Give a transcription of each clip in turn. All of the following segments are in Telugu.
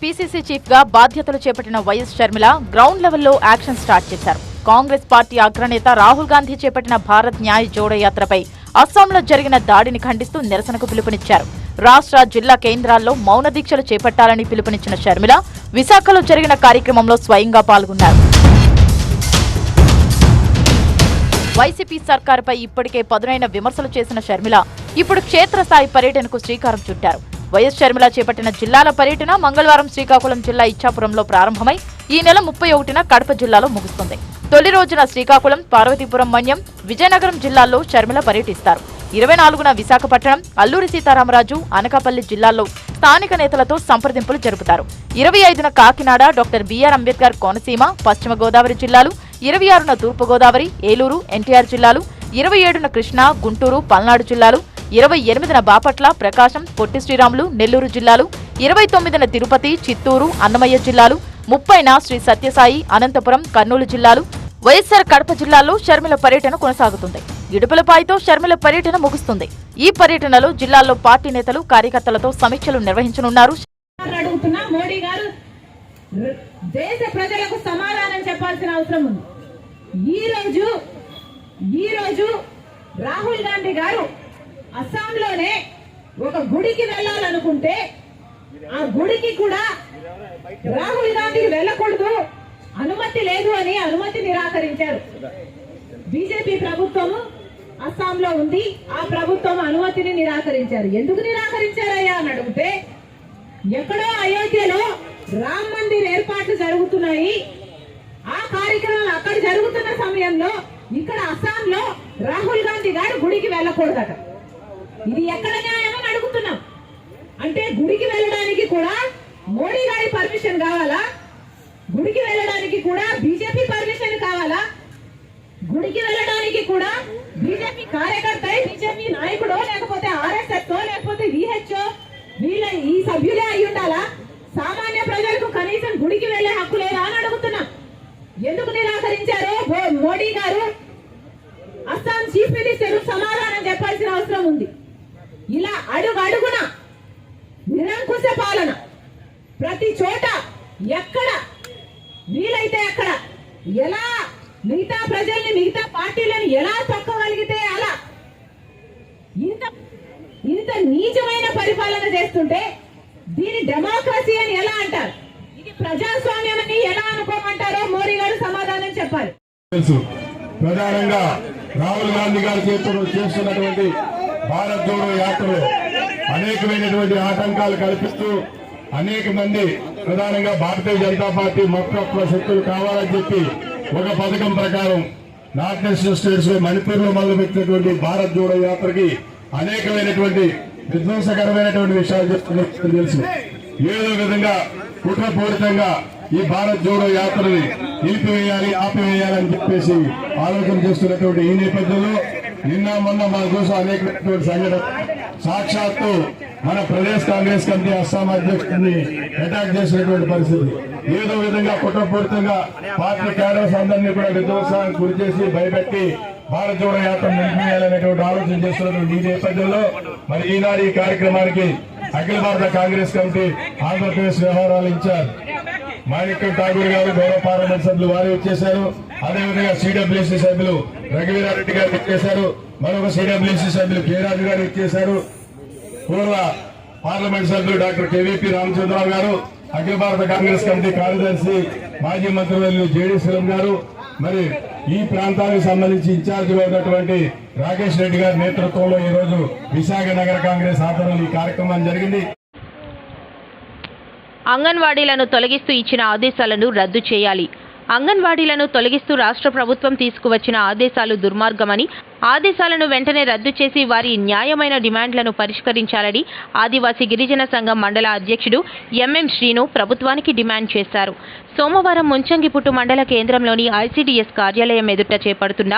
పీసీసీ చీఫ్ గా బాధ్యతలు చేపట్టిన వైఎస్ షర్మిల గ్రౌండ్ లెవెల్లో యాక్షన్ స్టార్ట్ చేశారు. కాంగ్రెస్ పార్టీ అగ్రనేత రాహుల్ గాంధీ చేపట్టిన భారత్ న్యాయ్ జోడో యాత్రపై అస్సాంలో జరిగిన దాడిని ఖండిస్తూ నిరసనకు పిలుపునిచ్చారు. రాష్ట్ర జిల్లా కేంద్రాల్లో మౌన దీక్షలు చేపట్టాలని పిలుపునిచ్చిన షర్మిల విశాఖలో జరిగిన కార్యక్రమంలో స్వయంగా పాల్గొన్నారు. వైసీపీ సర్కారుపై ఇప్పటికే పదునైన విమర్శలు చేసిన షర్మిల ఇప్పుడు క్షేత్రస్థాయి పర్యటనకు శ్రీకారం చుట్టారు. వైఎస్ షర్మిల చేపట్టిన జిల్లాల పర్యటన మంగళవారం శ్రీకాకుళం జిల్లా ఇచ్చాపురంలో ప్రారంభమై ఈ నెల 31న కడప జిల్లాలో ముగుస్తుంది. తొలి రోజున శ్రీకాకుళం, పార్వతీపురం, మన్యం, విజయనగరం జిల్లాల్లో షర్మిల పర్యటిస్తారు. 24న విశాఖపట్నం, అల్లూరి సీతారామరాజు, అనకాపల్లి జిల్లాల్లో స్థానిక నేతలతో సంప్రదింపులు జరుపుతారు. 25న కాకినాడ, డాక్టర్ బిఆర్ అంబేద్కర్ కోనసీమ, పశ్చిమ గోదావరి జిల్లాలు, 26న తూర్పుగోదావరి, ఏలూరు, ఎన్టీఆర్ జిల్లాలు, 27న కృష్ణా, గుంటూరు, పల్నాడు జిల్లాలు, 28న బాపట్ల, ప్రకాశం, పొట్టి శ్రీరాములు, నెల్లూరు జిల్లాలు, 29న తిరుపతి, చిత్తూరు, అన్నమయ్య జిల్లాలు, 30న శ్రీ సత్యసాయి, అనంతపురం, కర్నూలు జిల్లాలు, వైఎస్ఆర్ కడప జిల్లాల్లో షర్మిల పర్యటన కొనసాగుతుంది. ఇడుపులపాయతో షర్మిల పర్యటన ముగుస్తుంది. ఈ పర్యటనలో జిల్లాల్లో పార్టీ నేతలు, కార్యకర్తలతో సమీక్షలు నిర్వహించనున్నారు. మోడీ గారు దేశ ప్రజలకు సమాధానం చెప్పాల్సిన అవసరం ఉంది. ఈ రోజు రాహుల్ గాంధీ గారు అస్సాంలోనే ఒక గుడికి వెళ్ళాలనుకుంటే ఆ గుడికి కూడా రాహుల్ గాంధీ వెళ్ళకూడదు, అనుమతి లేదు అని అనుమతి నిరాకరించారు. బీజేపీ ప్రభుత్వము అస్సాంలో ఉంది, ఆ ప్రభుత్వం అనుమతిని నిరాకరించారు. ఎందుకు నిరాకరించారయ్యా అని అడిగితే, ఎక్కడో అయోధ్యలో రామ్ మందిర్ ఏర్పాట్లు జరుగుతున్నాయి, ఆ కార్యక్రమాలు అక్కడ జరుగుతున్న సమయంలో ఇక్కడ అస్సాంలో రాహుల్ గాంధీ గారు గుడికి వెళ్ళకూడదట. ఇది ఎక్కడ న్యాయం అని అడుగుతున్నాం. అంటే గుడికి వెళ్ళడానికి కూడా మోడీ గారి పర్మిషన్ కావాలా? గుడికి వెళ్ళడానికి కూడా బీజేపీ పర్మిషన్ కావాలా? గుడికి వెళ్ళడానికి కూడా బీజేపీ కార్యకర్త, బీజేపీ నాయకుడో, లేకపోతే ఆర్ఎస్ఎస్ లేకపోతే విహెచ్ఓ వీళ్ళ ఈ సభ్యులే అయి ఉండాలా? సామాన్య ప్రజలకు కనీసం గుడికి వెళ్లే హక్కు లేదా అని అడుగుతున్నాం. ఎందుకు నిరాకరించారో మోడీ గారు అస్సాం చీఫ్ మినిస్టర్ సమాధానం చెప్పాల్సిన అవసరం ఉంది. ఇలా అడుగున నిరంకుశ పాలన, ప్రతి చోట ఎక్కడ వీలైతే అక్కడ ఎలా మిగతా ప్రజల్ని, మిగతా పార్టీలను ఎలా తొక్కగలిగితే అలా ఇంత నీచమైన పరిపాలన చేస్తుంటే దీని డెమోక్రసీ అని ఎలా అంటారు? ఇది ప్రజాస్వామ్యం అని ఎలా అనుకోమంటారో మోడీ గారు సమాధానం చెప్పాలి. ప్రధానంగా రాహుల్ గాంధీ గారు చేస్తున్నటువంటి భారత్ జోడో యాత్రలో అనేకమైనటువంటి ఆటంకాలు కల్పిస్తూ అనేక మంది, ప్రధానంగా భారతీయ జనతా పార్టీ మొత్తం శక్తులు కావాలని చెప్పి ఒక పథకం ప్రకారం నార్త్ ఈస్టర్న్ స్టేట్స్ లో మణిపూర్ లో మొదలుపెట్టినటువంటి భారత్ జోడో యాత్రకి అనేకమైనటువంటి విధ్వంసకరమైనటువంటి విషయాలు చెప్తున్నట్టు తెలుసు. ఏదో విధంగా కుట్రపూరితంగా ఈ భారత్ జోడో యాత్రని నిలిపివేయాలి, ఆపివేయాలని చెప్పేసి ఆలోచన చేస్తున్నటువంటి ఈ నేపథ్యంలో నిన్న మొన్న మన కోసం అనేకమైనటువంటి సంఘటన, సాక్షాత్తు మన ప్రదేశ్ కాంగ్రెస్ కమిటీ అస్సాం అధ్యక్షుడిని అటాక్ చేసినటువంటి పరిస్థితి. ఏదో విధంగా కుట్రపూరితంగా పార్టీ క్యాడర్స్ అందరినీ కూడా విధ్వంసానికి గురి చేసి భయపెట్టి భారత్ జోడో యాత్ర నిలిపివేయాలనేటువంటి ఆలోచన చేస్తున్నటువంటి ఈ నేపథ్యంలో మరి ఈనాడు ఈ కార్యక్రమానికి అఖిల భారత కాంగ్రెస్ కమిటీ ఆంధ్రప్రదేశ్ వ్యవహారాల ఇన్ఛార్జ్ మాణిక్యం ఠాగూర్ గారు, గౌరవ పార్లమెంట్ సభ్యులు వారు ఇచ్చేశారు. అదేవిధంగా సిడబ్ల్యూసీ సభ్యులు రఘువీరారెడ్డి గారు ఇచ్చేశారు. మరొక సిడబ్ల్యూసీ సభ్యులు కె రాజు గారు ఇచ్చేశారు. పూర్వ పార్లమెంట్ సభ్యులు డాక్టర్ కేవీపీ రామచంద్రరావు గారు, అఖిల భారత కాంగ్రెస్ కమిటీ కార్యదర్శి మాజీ మంత్రివర్యులు జేడీ శ్రీరామ్ గారు, మరి ఈ ప్రాంతానికి సంబంధించి ఇన్ఛార్జిగా ఉన్నటువంటి రాకేష్ రెడ్డి గారి నేతృత్వంలో ఈ రోజు విశాఖ నగర కాంగ్రెస్ ఆధ్వర్యంలో ఈ కార్యక్రమం జరిగింది. అంగన్వాడీలను తొలగిస్తూ ఇచ్చిన ఆదేశాలను రద్దు చేయాలి. అంగన్వాడీలను తొలగిస్తూ రాష్ట్ర ప్రభుత్వం తీసుకువచ్చిన ఆదేశాలు దుర్మార్గమని, ఆదేశాలను వెంటనే రద్దు చేసి వారి న్యాయమైన డిమాండ్లను పరిష్కరించాలని ఆదివాసీ గిరిజన సంఘం మండల అధ్యక్షుడు ఎంఎం శ్రీను ప్రభుత్వానికి డిమాండ్ చేశారు. సోమవారం ముంచంగిపుట్టు మండల కేంద్రంలోని ఐసీడీఎస్ కార్యాలయం ఎదుట చేపడుతున్న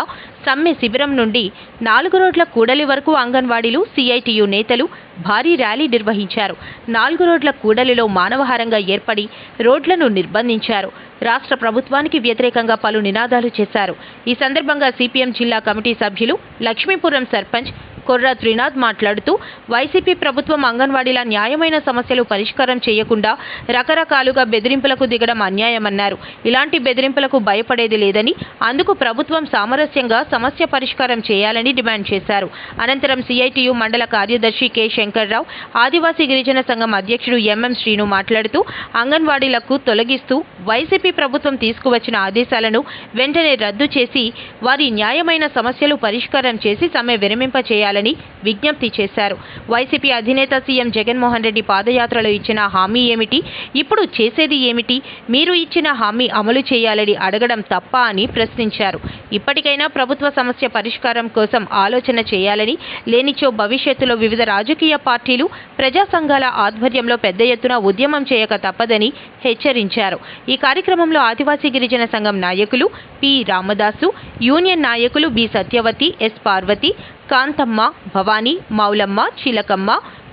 సమ్మె శిబిరం నుండి 4 రోడ్ల కూడలి వరకు అంగన్వాడీలు, సిఐటియు నేతలు భారీ ర్యాలీ నిర్వహించారు. 4 రోడ్ల కూడలిలో మానవహారంగా ఏర్పడి రోడ్లను నిర్బంధించారు. రాష్ట్ర ప్రభుత్వానికి వ్యతిరేకంగా పలు నినాదాలు చేశారు. ఈ సందర్భంగా సిపిఎం జిల్లా కమిటీ సభ్యులు, లక్ష్మీపురం సర్పంచ్ కొర్రా త్రినాథ్ మాట్లాడుతూ వైసీపీ ప్రభుత్వం అంగన్వాడీల న్యాయమైన సమస్యలు పరిష్కారం చేయకుండా రకరకాలుగా బెదిరింపులకు దిగడం అన్యాయమన్నారు. ఇలాంటి బెదిరింపులకు భయపడేది లేదని, అందుకు ప్రభుత్వం సామరస్యంగా సమస్య పరిష్కారం చేయాలని డిమాండ్ చేశారు. అనంతరం సిఐటియు మండల కార్యదర్శి కె శంకర్రావు, ఆదివాసీ గిరిజన సంఘం అధ్యక్షుడు ఎంఎం శ్రీను మాట్లాడుతూ అంగన్వాడీలకు తొలగిస్తూ వైసీపీ ప్రభుత్వం తీసుకువచ్చిన ఆదేశాలను వెంటనే రద్దు చేసి వారి న్యాయమైన సమస్యలు పరిష్కారం చేసి సమ్మె విరమింప చేయాలని విజ్ఞప్తి చేశారు. వైసీపీ అధినేత సీఎం జగన్మోహన్ రెడ్డి పాదయాత్రలో ఇచ్చిన హామీ ఏమిటి, ఇప్పుడు చేసేది ఏమిటి, మీరు ఇచ్చిన హామీ అమలు చేయాలని అడగడం తప్ప అని ప్రశ్నించారు. ఇప్పటికైనా ప్రభుత్వ సమస్య పరిష్కారం కోసం ఆలోచన చేయాలని, లేనిచో భవిష్యత్తులో వివిధ రాజకీయ పార్టీలు, ప్రజా సంఘాల ఆధ్వర్యంలో పెద్ద ఎత్తున ఉద్యమం చేయక తప్పదని హెచ్చరించారు. ఈ కార్యక్రమంలో ఆదివాసీ గిరిజన సంఘం నాయకులు పి రామదాసు, యూనియన్ నాయకులు బి సత్యవతి, ఎస్ పార్వతి, కాంతమ్మ, భవానీ, మౌలమ్మ, చిలకమ్మ,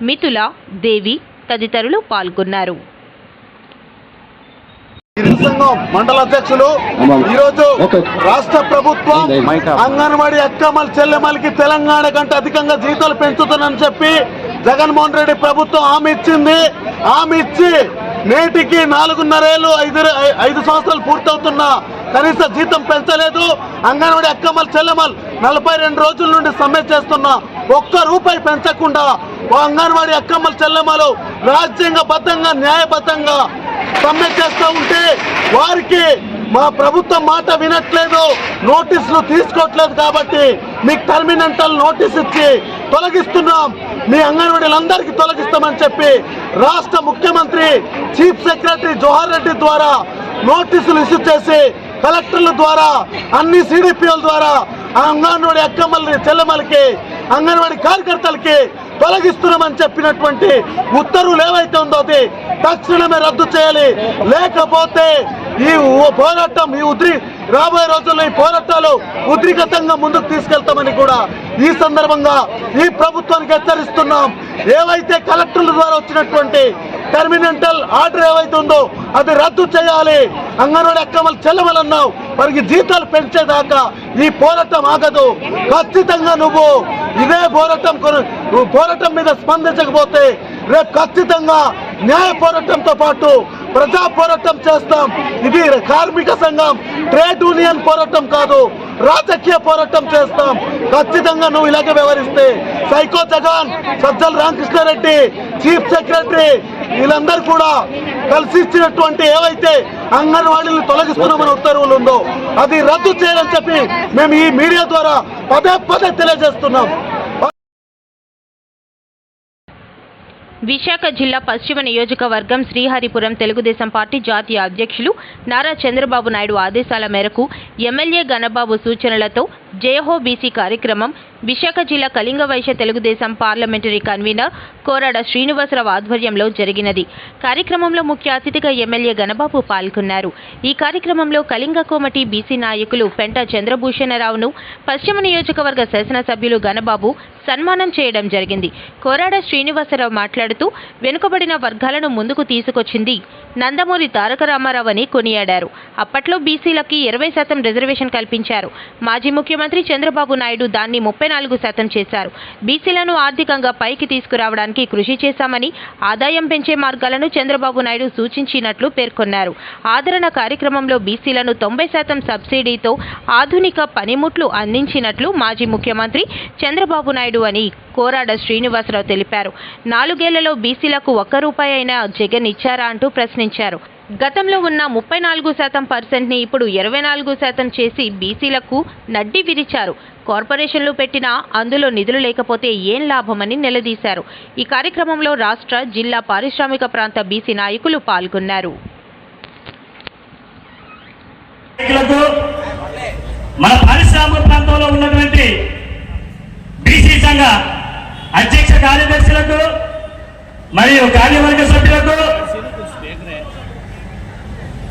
మిథుల, దేవి తదితరులు పాల్గొన్నారు. సంఘం మండల అధ్యక్షులు ఈరోజు రాష్ట్ర ప్రభుత్వం అంగన్వాడీ అక్కమ్మల చెల్లెమ్మలకి తెలంగాణ కంటే అధికంగా జీతాలు పెంచుతుందని చెప్పి జగన్మోహన్ రెడ్డి ప్రభుత్వం హామీ ఇచ్చింది. హామీ ఇచ్చి నేటికి 4.5 ఏళ్ళు 5 సంవత్సరాలు పూర్తవుతున్నా కనీస జీతం పెంచలేదు. అంగన్వాడీ అక్కమ్మల చెల్లెమ్మలు 42 రోజుల నుండి సమ్మె చేస్తున్నా ₹1 పెంచకుండా అంగన్వాడీ అక్కమ్మల చెల్లెమ్మలు రాజ్యాంగబద్ధంగా న్యాయబద్ధంగా సమ్మె చేస్తూ ఉంటే వారికి మా ప్రభుత్వం మాట వినట్లేదు, నోటీసులు తీసుకోవట్లేదు. కాబట్టి మీకు టర్మినెంటల్ నోటీస్ ఇచ్చి తొలగిస్తున్నాం, మీ అంగన్వాడీలందరికీ తొలగిస్తామని చెప్పి రాష్ట్ర ముఖ్యమంత్రి చీఫ్ సెక్రటరీ జవహర్ రెడ్డి ద్వారా నోటీసులు ఇష్యూ చేసి కలెక్టర్ల ద్వారా అన్ని సిడిపిఓల ద్వారా అంగన్వాడీ అక్కమ్మల చెల్లెమ్మలకి, అంగన్వాడీ కార్యకర్తలకి తొలగిస్తున్నామని చెప్పినటువంటి ఉత్తర్వులు ఏవైతే ఉందో అది తక్షణమే రద్దు చేయాలి. లేకపోతే ఈ పోరాటం రాబోయే రోజుల్లో ఈ పోరాటాలు ఉద్రిక్తంగా ముందుకు తీసుకెళ్తామని కూడా ఈ సందర్భంగా ఈ ప్రభుత్వానికి హెచ్చరిస్తున్నాం. ఏవైతే కలెక్టర్ల ద్వారా వచ్చినటువంటి టర్మినెంటల్ ఆర్డర్ ఏవైతే ఉందో అది రద్దు చేయాలి. అంగన్వాడీ అక్కమ్మల చెల్లెమ్మలన్నావు, వారికి జీతాలు పెంచేదాకా ఈ పోరాటం ఆగదు. ఖచ్చితంగా నువ్వు ఇదే పోరాటం మీద స్పందించకపోతే రేపు ఖచ్చితంగా న్యాయ పోరాటంతో పాటు ప్రజా పోరాటం చేస్తాం. ఇది కార్మిక సంఘం, ట్రేడ్ యూనియన్ పోరాటం కాదు, రాజకీయ పోరాటం చేస్తాం. ఖచ్చితంగా నువ్వు ఇలాగే వ్యవహరిస్తే psycho Jagan, Sajjala Ramakrishna Reddy, chief secretary వీళ్ళందరూ కూడా కలిసి ఇచ్చినటువంటి ఏవైతే అంగన్వాడీలను తొలగిస్తున్నామని ఉత్తర్వులు ఉందో అది రద్దు చేయాలని చెప్పి మేము ఈ మీడియా ద్వారా పదే తెలియజేస్తున్నాం. విశాఖ జిల్లా పశ్చిమ నియోజకవర్గం శ్రీహరిపురం తెలుగుదేశం పార్టీ జాతీయ అధ్యక్షులు నారా చంద్రబాబు నాయుడు ఆదేశాల మేరకు ఎమ్మెల్యే గణబాబు సూచనలతో జయహో బీసీ కార్యక్రమం విశాఖ జిల్లా కళింగ వైశ్య తెలుగుదేశం పార్లమెంటరీ కన్వీనర్ కోరాడ శ్రీనివాసరావు ఆధ్వర్యంలో జరిగినది. కార్యక్రమంలో ముఖ్య అతిథిగా ఎమ్మెల్యే గణబాబు పాల్గొన్నారు. ఈ కార్యక్రమంలో కళింగ కోమటి బీసీ నాయకులు పెంట చంద్రభూషణరావును పశ్చిమ నియోజకవర్గ శాసనసభ్యులు గణబాబు సన్మానం చేయడం జరిగింది. కోరాడ శ్రీనివాసరావు మాట్లాడుతూ వెనుకబడిన వర్గాలను ముందుకు తీసుకొచ్చింది నందమూరి తారక రామారావు అని కొనియాడారు. అప్పట్లో బీసీలకి 20% రిజర్వేషన్ కల్పించారు. మాజీ ముఖ్యమంత్రి చంద్రబాబు నాయుడు దాన్ని 34% చేశారు. బీసీలను ఆర్థికంగా పైకి తీసుకురావడానికి కృషి చేశామని, ఆదాయం పెంచే మార్గాలను చంద్రబాబు నాయుడు సూచించినట్లు పేర్కొన్నారు. ఆదరణ కార్యక్రమంలో బీసీలను 90% సబ్సిడీతో ఆధునిక పనిముట్లు అందించినట్లు మాజీ ముఖ్యమంత్రి చంద్రబాబు నాయుడు అని కోరాడ శ్రీనివాసరావు తెలిపారు. 4 ఏళ్లలో బీసీలకు ₹1 అయినా జగన్ ఇచ్చారా అంటూ ప్రశ్నించారు. గతంలో ఉన్న 34% ఇప్పుడు 24% చేసి బీసీలకు నడ్డి విరిచారు. కార్పొరేషన్లు పెట్టినా అందులో నిధులు లేకపోతే ఏం లాభమని నిలదీశారు. ఈ కార్యక్రమంలో రాష్ట్ర, జిల్లా పారిశ్రామిక ప్రాంత బీసీ నాయకులు పాల్గొన్నారు. మన పారిశ్రామిక ప్రాంతంలో ఉన్నటువంటి బీసీ సంఘ అధ్యక్ష కార్యదర్శులకు మరియు కార్యవర్గ సభ్యులకు,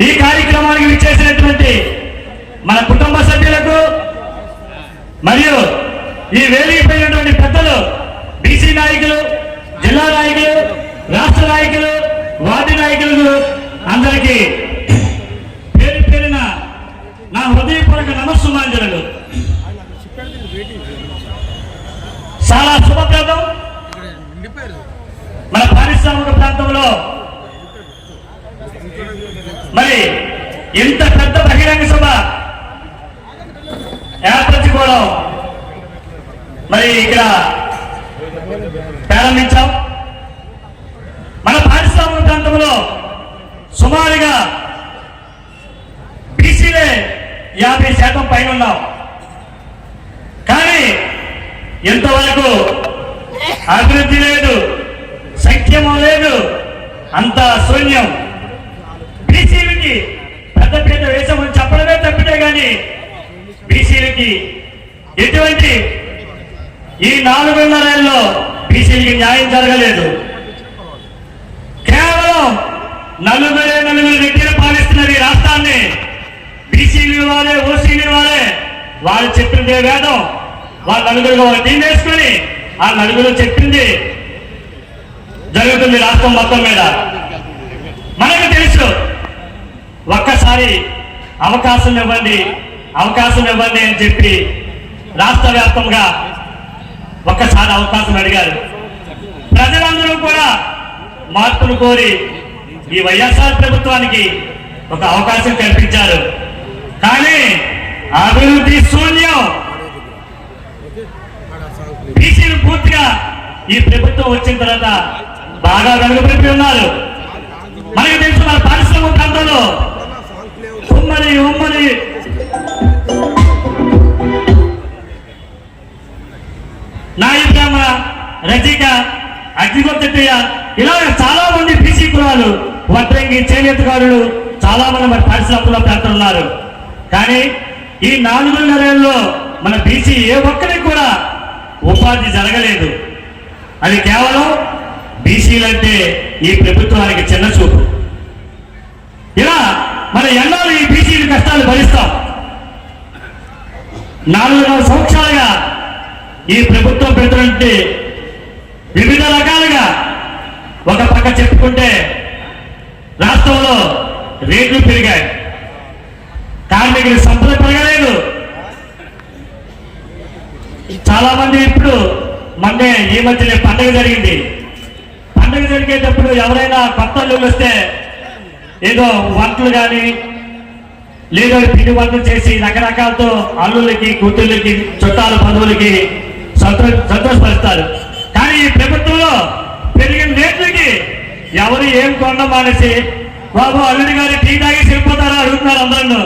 ఈ కార్యక్రమానికి విచ్చేసినటువంటి మన కుటుంబ సభ్యులకు మరియు ఈ వేదికపైనటువంటి పెద్దలు, బీసీ నాయకులు, జిల్లా నాయకులు, రాష్ట్ర నాయకులు, వార్డు నాయకులకు అందరికీ పేరు పేరున నా హృదయపూర్వక నమస్సుమాంజలు. చాలా మరి ఇంత పెద్ద బహిరంగ సభ ఏర్పరచుకోవడం మరి ఇక్కడ ప్రారంభించాం. మన పారిశ్రామిక ప్రాంతంలో సుమారుగా బీసీలే 50% పైన ఉన్నాం. కానీ ఎంతవరకు అభివృద్ధి లేదు, సంక్షేమం లేదు, అంతా శూన్యం. బీసీలకి పెద్ద వేసామని చెప్పడమే తప్పితే కానీ బీసీలకి ఎటువంటి ఈ 4.5 ఏళ్ళలో బీసీలకి న్యాయం జరగలేదు. కేవలం నలుగురే రెడ్డిలు పాలిస్తున్నారు ఈ రాష్ట్రాన్ని. బీసీలు ఇవ్వాలి, ఓసీలు ఇవ్వాలి, వాళ్ళు చెప్పిందే వేదం. వాళ్ళ నలుగురు టీం వేసుకొని ఆ నలుగురు చెప్పింది జరుగుతుంది రాష్ట్రం మొత్తం మీద. మనకు తెలుసు, ఒక్కసారి అవకాశం ఇవ్వండి అని చెప్పి రాష్ట్ర వ్యాప్తంగా ఒక్కసారి అవకాశం అడిగారు. ప్రజలందరూ కూడా మార్పును కోరి ఈ వైఎస్ఆర్ ప్రభుత్వానికి ఒక అవకాశం కల్పించారు. కానీ అభివృద్ధి శూన్యం. బీసీలు పూర్తిగా ఈ ప్రభుత్వం వచ్చిన తర్వాత బాగా వెనుకబడి ఉన్నారు. మనకు తెలుసు, మన పారిశ్రామిక ప్రాంతంలో ఉమ్మడి నాయి బ్రాహ్మణ, రజిక, అగ్నిగోత్రయ్య, ఇలా చాలా మంది బీసీ కులాలు, వడ్రంగి, చేనేతకారులు చాలా మంది మన పారిశ్రామిక ప్రాంతంలో ఉన్నారు. కానీ ఈ 4.5 ఏళ్ళలో మన బీసీ ఏ ఒక్కరికి కూడా ఉపాధి జరగలేదు. అది కేవలం బీసీలంటే ఈ ప్రభుత్వానికి చిన్న చూపు. ఇలా మన ఎన్నాళ్ళు ఈ బీసీల కష్టాలు భరిస్తాం. 4 సంవత్సరాలుగా ఈ ప్రభుత్వం పెడుతుంటే వివిధ రకాలుగా ఒక పక్క చెప్పుకుంటే రాష్ట్రంలో రేట్లు పెరిగాయి, కార్మికుల సంపద పెరగలేదు. చాలా మంది ఇప్పుడు మొన్నే ఈ మధ్యనే పండుగ జరిగింది. పండుగ జరిగేటప్పుడు ఎవరైనా కొత్త అల్లుళ్ళు వస్తే ఏదో వంటలు కానీ లేదో పిండి వంటలు చేసి రకరకాలతో అల్లుళ్ళకి, కూతుళ్ళకి, చుట్టాల బంధువులకి సంతోషపరుస్తారు. కానీ ఈ ప్రభుత్వంలో పెరిగిన రేట్లకి ఎవరు ఏం కొనడం మానేసి బాబు అల్లుడి గారి టీ తాగి సరిపోతారా అడుగుతున్నారు అందరూ.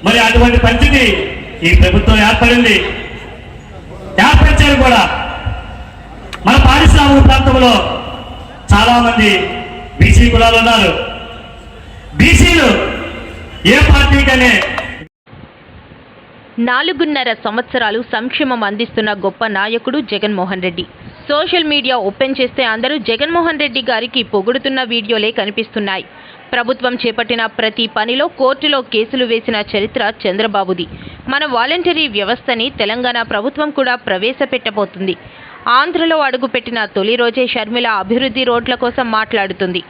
మరి అటువంటి పరిస్థితి ఈ ప్రభుత్వం ఏర్పరిచారు కూడా. మన పారిశ్రామిక ప్రాంతంలో చాలా మంది బీసీ కులాలు ఉన్నారు. బీసీలు ఏ పార్టీకనే 4.5 సంవత్సరాలు సంక్షేమం అందిస్తున్న గొప్ప నాయకుడు Jaganmohan Reddy. Social media open చేస్తే అందరూ జగన్మోహన్ రెడ్డి గారికి పొగుడుతున్న వీడియోలే కనిపిస్తున్నాయి. ప్రభుత్వం చేపట్టిన ప్రతి పనిలో కోర్టులో కేసులు వేసిన చరిత్ర చంద్రబాబుది. మన వాలంటరీ వ్యవస్థని తెలంగాణ ప్రభుత్వం కూడా ప్రవేశపెట్టబోతుంది. ఆంధ్రలో అడుగుపెట్టిన తొలి రోజే షర్మిల అభివృద్ధి రోడ్ల కోసం మాట్లాడుతుంది.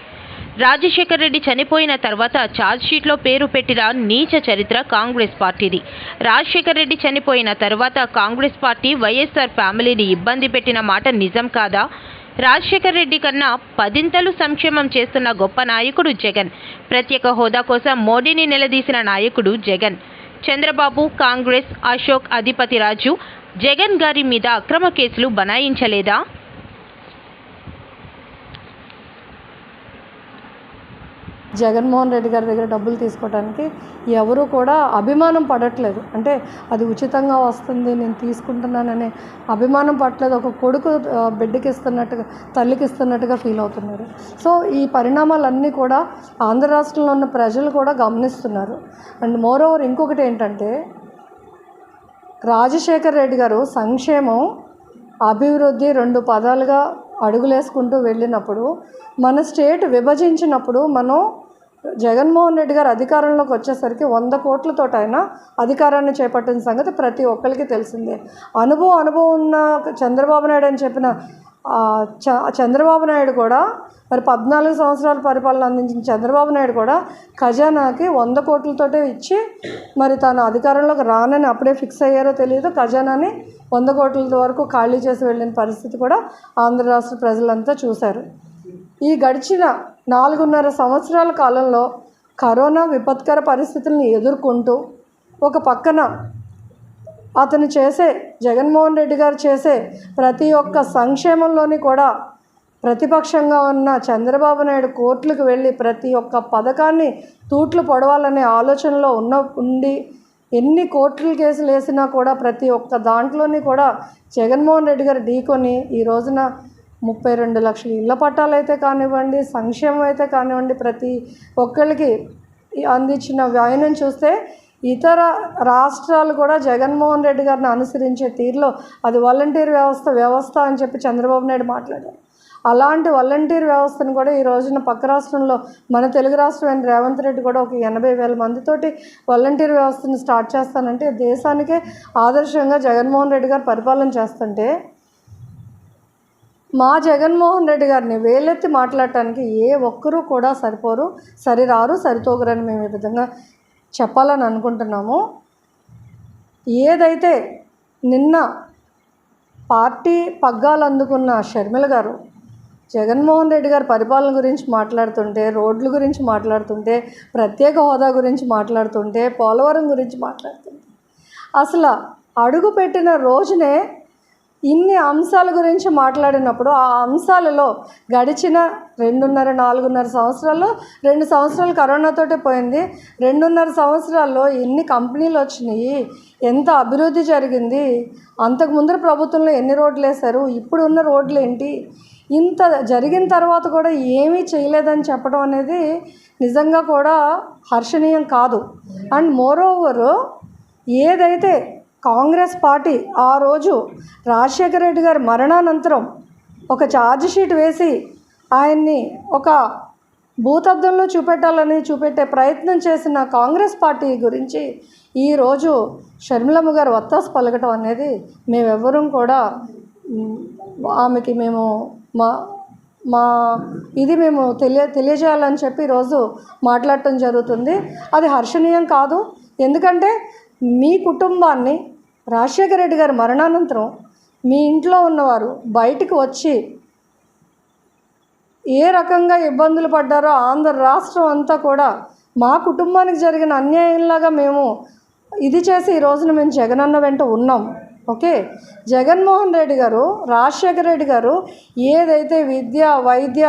రాజశేఖర్ రెడ్డి చనిపోయిన తర్వాత ఛార్జ్షీట్లో పేరు పెట్టిన నీచ చరిత్ర కాంగ్రెస్ పార్టీది. రాజశేఖర్ రెడ్డి చనిపోయిన తర్వాత కాంగ్రెస్ పార్టీ వైఎస్ఆర్ ఫ్యామిలీని ఇబ్బంది పెట్టిన మాట నిజం కాదా? రాజశేఖర్ రెడ్డి కన్నా 10 సంక్షేమం చేస్తున్న గొప్ప నాయకుడు జగన్. ప్రత్యేక హోదా కోసం మోడీని నిలదీసిన నాయకుడు జగన్. చంద్రబాబు, కాంగ్రెస్, అశోక్, అధిపతిరాజు జగన్ గారి మీద అక్రమ కేసులు బనాయించలేదా? జగన్మోహన్ రెడ్డి గారి దగ్గర డబ్బులు తీసుకోవడానికి ఎవరు కూడా అభిమానం పడట్లేదు. అంటే అది ఉచితంగా వస్తుంది, నేను తీసుకుంటున్నాననే అభిమానం పడట్లేదు. ఒక కొడుకు బిడ్డకి ఇస్తున్నట్టుగా, తల్లికి ఇస్తున్నట్టుగా ఫీల్ అవుతున్నారు. సో ఈ పరిణామాలన్నీ కూడా ఆంధ్ర రాష్ట్రంలో ఉన్న ప్రజలు కూడా గమనిస్తున్నారు. అండ్ మోరోవర్ ఇంకొకటి ఏంటంటే, రాజశేఖర్ రెడ్డి గారు సంక్షేమం, అభివృద్ధి 2 పదాలుగా అడుగులేసుకుంటూ వెళ్ళినప్పుడు, మన స్టేట్ విభజించినప్పుడు మనం జగన్మోహన్ రెడ్డి గారు అధికారంలోకి వచ్చేసరికి 100 కోట్లతోటి ఆయన అధికారాన్ని చేపట్టిన సంగతి ప్రతి ఒక్కరికి తెలిసిందే. అనుభవం ఉన్న చంద్రబాబు నాయుడు అని చెప్పిన చంద్రబాబు నాయుడు కూడా, మరి 14 సంవత్సరాల పరిపాలన అందించిన చంద్రబాబు నాయుడు కూడా ఖజానాకి 100 కోట్లతోటే ఇచ్చి, మరి తాను అధికారంలోకి రానని అప్పుడే ఫిక్స్ అయ్యారో తెలియదు, ఖజానాని 100 కోట్ల వరకు ఖాళీ చేసి వెళ్ళిన పరిస్థితి కూడా ఆంధ్ర రాష్ట్ర ప్రజలంతా చూశారు. ఈ గడిచిన 4.5 సంవత్సరాల కాలంలో కరోనా విపత్కర పరిస్థితులను ఎదుర్కొంటూ ఒక పక్కన అతను చేసే జగన్మోహన్ రెడ్డి గారు చేసే ప్రతి ఒక్క సంక్షేమంలోని కూడా ప్రతిపక్షంగా ఉన్న చంద్రబాబు నాయుడు కోర్టులకు వెళ్ళి ప్రతి ఒక్క పథకాన్ని తూట్లు పొడవాలనే ఆలోచనలో ఉండి ఎన్ని కోర్టుల కేసులు వేసినా కూడా ప్రతి ఒక్క దాంట్లోని కూడా జగన్మోహన్ రెడ్డి గారు ఢీకొని ఈ రోజున 32 లక్షల ఇళ్ల పట్టాలు అయితే కానివ్వండి, సంక్షేమం అయితే కానివ్వండి, ప్రతి ఒక్కరికి అందించిన వ్యయం చూస్తే ఇతర రాష్ట్రాలు కూడా జగన్మోహన్ రెడ్డి గారిని అనుసరించే తీరులో అది వాలంటీర్ వ్యవస్థ అని చెప్పి చంద్రబాబు నాయుడు మాట్లాడారు. అలాంటి వాలంటీర్ వ్యవస్థను కూడా ఈ రోజున పక్క రాష్ట్రంలో మన తెలుగు రాష్ట్రమైన రేవంత్ రెడ్డి కూడా ఒక 80,000 మందితోటి వాలంటీర్ వ్యవస్థను స్టార్ట్ చేస్తానంటే దేశానికే ఆదర్శంగా జగన్మోహన్ రెడ్డి గారు పరిపాలన చేస్తుంటే మా జగన్మోహన్ రెడ్డి గారిని వేలెత్తి మాట్లాడటానికి ఏ ఒక్కరూ కూడా సరిరారు, సరితూగరని మేము ఈ విధంగా చెప్పాలని అనుకుంటున్నాము. ఏదైతే నిన్న పార్టీ పగ్గాలు అందుకున్న షర్మిల గారు జగన్మోహన్ రెడ్డి గారి పరిపాలన గురించి మాట్లాడుతుంటే, రోడ్ల గురించి మాట్లాడుతుంటే, ప్రత్యేక హోదా గురించి మాట్లాడుతుంటే, పోలవరం గురించి మాట్లాడుతుంటే, అసలు అడుగు పెట్టిన రోజునే ఇన్ని అంశాల గురించి మాట్లాడినప్పుడు ఆ అంశాలలో గడిచిన 4.5 సంవత్సరాల్లో 2 సంవత్సరాలు కరోనాతోటే పోయింది. 2.5 సంవత్సరాల్లో ఎన్ని కంపెనీలు వచ్చినాయి, ఎంత అభివృద్ధి జరిగింది, అంతకు ముందర ప్రభుత్వంలో ఎన్ని రోడ్లు వేశారు, ఇప్పుడు ఉన్న రోడ్లు ఏంటి, ఇంత జరిగిన తర్వాత కూడా ఏమీ చేయలేదని చెప్పడం అనేది నిజంగా కూడా హర్షణీయం కాదు. అండ్ మోరోవర్ ఏదైతే కాంగ్రెస్ పార్టీ ఆ రోజు రాజశేఖర రెడ్డి గారి మరణానంతరం ఒక ఛార్జ్ షీట్ వేసి ఆయన్ని ఒక భూతద్దంలో చూపెట్టే ప్రయత్నం చేసిన కాంగ్రెస్ పార్టీ గురించి ఈరోజు షర్మిలమ్మ గారు వత్తాసు పలకటం అనేది మేమెవ్వరం కూడా ఆమెకి మేము మేము తెలియజేయాలని చెప్పి ఈరోజు మాట్లాడటం జరుగుతుంది. అది హర్షణీయం కాదు. ఎందుకంటే మీ కుటుంబాన్ని రాజశేఖర రెడ్డి గారి మరణానంతరం మీ ఇంట్లో ఉన్నవారు బయటికి వచ్చి ఏ రకంగా ఇబ్బందులు పడ్డారో ఆంధ్ర రాష్ట్రం అంతా కూడా మా కుటుంబానికి జరిగిన అన్యాయంలాగా మేము ఇది చేసి ఈ రోజున మేము జగనన్న వెంట ఉన్నాం. ఓకే, జగన్మోహన్ రెడ్డి గారు, రాజశేఖర రెడ్డి గారు ఏదైతే విద్య, వైద్య,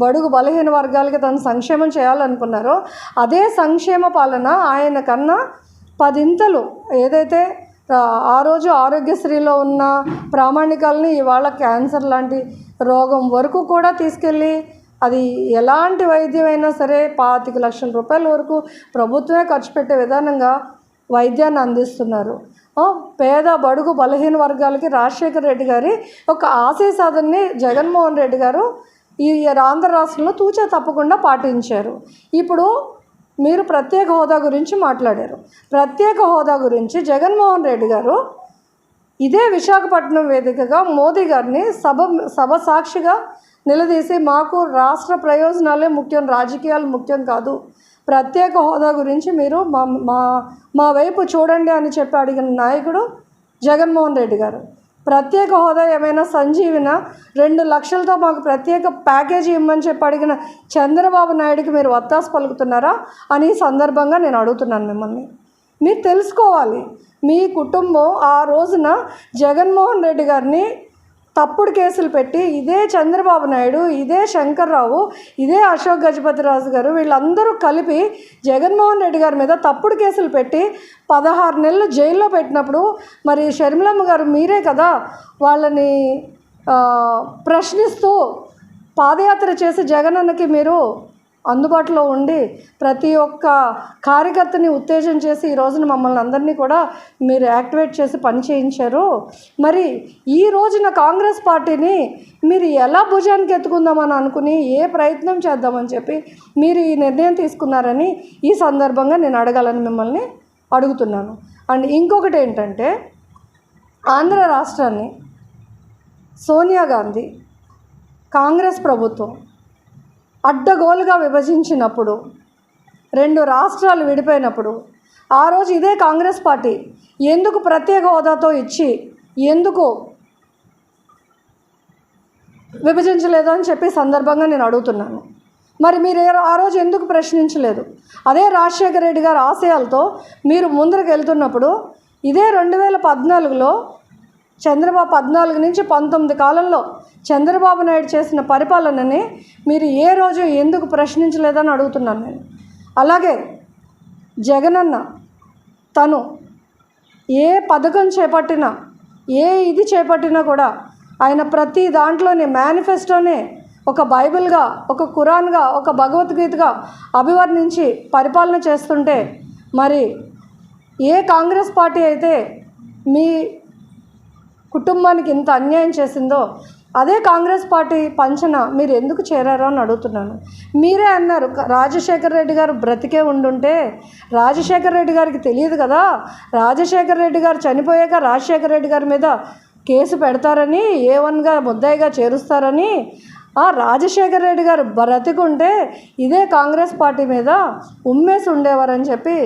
బడుగు బలహీన వర్గాలకి తను సంక్షేమం చేయాలనుకున్నారో అదే సంక్షేమ పాలన ఆయన కన్నా 10 ఏదైతే ఆ రోజు ఆరోగ్యశ్రీలో ఉన్న ప్రామాణికాలని ఇవాళ క్యాన్సర్ లాంటి రోగం వరకు కూడా తీసుకెళ్ళి అది ఎలాంటి వైద్యమైనా సరే 25 లక్షల రూపాయల వరకు ప్రభుత్వమే ఖర్చు పెట్టే విధానంగా వైద్యాన్ని అందిస్తున్నారు. పేద బడుగు బలహీన వర్గాలకి రాజశేఖర రెడ్డి గారి ఒక ఆశయ సాధనని జగన్మోహన్ రెడ్డి గారు ఈ ఆంధ్ర రాష్ట్రంలో తూచా తప్పకుండా పాటించారు. ఇప్పుడు మీరు ప్రత్యేక హోదా గురించి మాట్లాడారు. ప్రత్యేక హోదా గురించి జగన్మోహన్ రెడ్డి గారు ఇదే విశాఖపట్నం వేదికగా మోదీ గారిని సభ సాక్షిగా నిలదీసి మాకు రాష్ట్ర ప్రయోజనాలే ముఖ్యం, రాజకీయాలు ముఖ్యం కాదు, ప్రత్యేక హోదా గురించి మీరు మా వైపు చూడండి అని చెప్పి అడిగిన నాయకుడు జగన్మోహన్ రెడ్డి గారు. ప్రత్యేక హోదా ఏమైనా సంజీవిన 2 లక్షలతో మాకు ప్రత్యేక ప్యాకేజీ ఇవ్వమని చెప్పి అడిగిన చంద్రబాబు నాయుడికి మీరు వత్తాసు పలుకుతున్నారా అని సందర్భంగా నేను అడుగుతున్నాను మిమ్మల్ని. మీరు తెలుసుకోవాలి, మీ కుటుంబం ఆ రోజున జగన్మోహన్ రెడ్డి గారిని తప్పుడు కేసులు పెట్టి ఇదే చంద్రబాబు నాయుడు, ఇదే శంకర్రావు, ఇదే అశోక్ గజపతిరాజు గారు వీళ్ళందరూ కలిపి జగన్మోహన్ రెడ్డి గారి మీద తప్పుడు కేసులు పెట్టి 16 నెలలు జైల్లో పెట్టినప్పుడు మరి షర్మిలమ్మ గారు మీరే కదా వాళ్ళని ప్రశ్నిస్తూ పాదయాత్ర చేసి జగనన్నకి మీరు అందుబాటులో ఉండి ప్రతి ఒక్క కార్యకర్తని ఉత్తేజం చేసి ఈ రోజున మమ్మల్ని అందరినీ కూడా మీరు యాక్టివేట్ చేసి పని చేయించారు. మరి ఈ రోజున కాంగ్రెస్ పార్టీని మీరు ఎలా భుజానికి ఎత్తుకుందామని అనుకుని ఏ ప్రయత్నం చేద్దామని చెప్పి మీరు ఈ నిర్ణయం తీసుకున్నారని ఈ సందర్భంగా నేను అడగాలని మిమ్మల్ని అడుగుతున్నాను. అండ్ ఇంకొకటి ఏంటంటే ఆంధ్ర రాష్ట్రాన్ని సోనియా గాంధీ కాంగ్రెస్ ప్రభుత్వం అడ్డగోలుగా విభజించినప్పుడు 2 రాష్ట్రాలు విడిపోయినప్పుడు ఆ రోజు ఇదే కాంగ్రెస్ పార్టీ ఎందుకు ప్రత్యేక హోదాతో ఇచ్చి ఎందుకు విభజించలేదు అని చెప్పి సందర్భంగా నేను అడుగుతున్నాను. మరి మీరు ఆ రోజు ఎందుకు ప్రశ్నించలేదు? అదే రాజశేఖర రెడ్డి గారి ఆశయాలతో మీరు ముందరకు వెళ్తున్నప్పుడు ఇదే 2014లో చంద్రబాబు 14 నుంచి 19 కాలంలో చంద్రబాబు నాయుడు చేసిన పరిపాలనని మీరు ఏ రోజు ఎందుకు ప్రశ్నించలేదని అడుగుతున్నాను నేను. అలాగే జగనన్న తను ఏ పథకం చేపట్టినా, ఏ ఇది చేపట్టినా కూడా ఆయన ప్రతి దాంట్లోనే మేనిఫెస్టోనే ఒక బైబిల్గా, ఒక ఖురాన్గా, ఒక భగవద్గీతగా అభివర్ణించి పరిపాలన చేస్తుంటే మరి ఏ కాంగ్రెస్ పార్టీ అయితే మీ కుటుంబానికి ఇంత అన్యాయం చేసిందో అదే కాంగ్రెస్ పార్టీ పంచన మీరు ఎందుకు చేరారో అని అడుగుతున్నాను. మీరే అన్నారు రాజశేఖర రెడ్డి గారు బ్రతికే ఉండుంటే, రాజశేఖర రెడ్డి గారికి తెలియదు కదా, రాజశేఖర రెడ్డి గారు చనిపోయాక రాజశేఖర రెడ్డి గారి మీద కేసు పెడతారని, A1గా ముద్దాయిగా చేరుస్తారని, ఆ రాజశేఖర రెడ్డి గారు బ్రతికుంటే ఇదే కాంగ్రెస్ పార్టీ మీద ఉమ్మేసి ఉండేవారని చెప్పి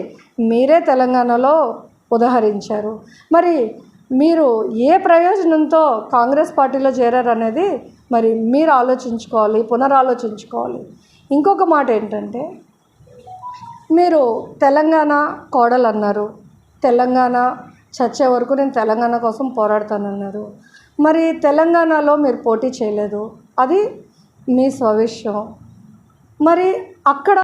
మీరే తెలంగాణలో ఉదహరించారు. మరి మీరు ఏ ప్రయోజనంతో కాంగ్రెస్ పార్టీలో చేరారనేది మరి మీరు ఆలోచించుకోవాలి, పునరాలోచించుకోవాలి. ఇంకొక మాట ఏంటంటే, మీరు తెలంగాణ కోడలు అన్నారు, తెలంగాణ చచ్చే వరకు నేను తెలంగాణ కోసం పోరాడతానన్నారు. మరి తెలంగాణలో మీరు పోటీ చేయలేదు, అది మీ స్వవిషయం. మరి అక్కడ